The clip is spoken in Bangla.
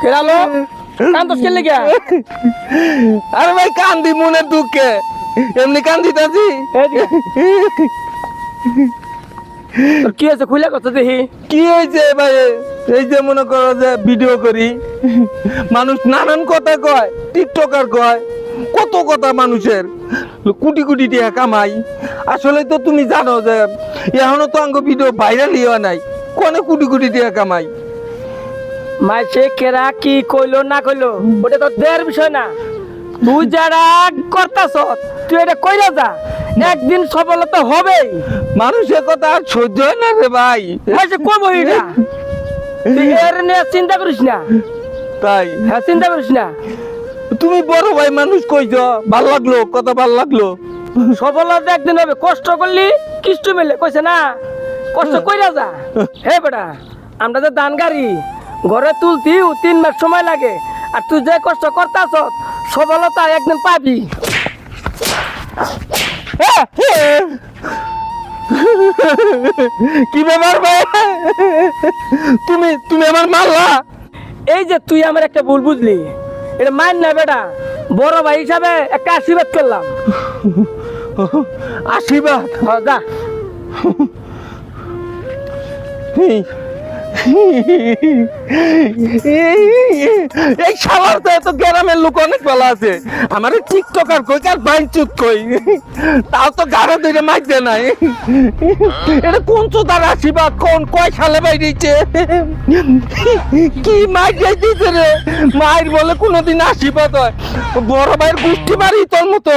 কেরালো কান্দস কেলে গিয়া আরে ভাই কান্দি মনের দুঃখে এমনি কান্দিতাছি। তোর কি হয়েছে খুলে কথা দেখি। কি হয়েছে ভাই? এই যে মনে করো যে ভিডিও করি, মানুষ নানান কথা কয়, টিকটকার কয়, কত কথা মানুষের, কোটি কোটি টাকা কামাই। আসলে তো তুমি জানো যে এখনো তো আঙ্গ ভিডিও ভাইরাল হওয়া নাই, কোনে কোটি কোটি টাকা কামাই। মাইসে কেরা কি কইলো না কইলো ওটা তো দের বিষয় না। তুই যারা করতাছ তুই এটা কইরা যা, একদিন সফলতা হবেই। মানুষের কথা আর সহ্য হয় না রে ভাই। মাইসে কম হইরা তুই এর নিয়ে চিন্তা করিস না। তাই হ্যাঁ চিন্তা করিস না। তুমি বড় ভাই মানুষ কইছ, ভাল লাগলো, কথা ভাল লাগলো। সফলতা একদিন হবে, কষ্ট করলি কিষ্ট মেলে কইছে না, কষ্ট কইরা যা। হে বেটা, আমরা যে ধান গাড়ি ঘরে তুলতিও 3 মাস সময় লাগে, আর তুই যে কষ্ট করতাছ সফলতা একদিন পাবি। কি ব্যাপার ভাই? তুমি তুমি আমার মারলা? এই যে তুই আমার একটা ভুল বুঝলি, এটা মান না বেটা, বড় ভাই হিসাবে একটা আশীর্বাদ করলাম। আশীর্বাদ? হ্যাঁ যা। এই শালার তো এত গ্রামের লোক অনেক ভালো আছে, আমার টিকটকার কই কার বাইনচুত কই, তাও তো গাড়ো ধরে মাইতে নাই। এটা কোন চোদার আশীর্বাদ, কোন কয় সালে বাইরেছে, কি মাইর যাইতেছে রে? মায়ের বলে কোনোদিন আশীর্বাদ হয়? বড় ভাইয়ের গোষ্ঠী মারি তোর মতো।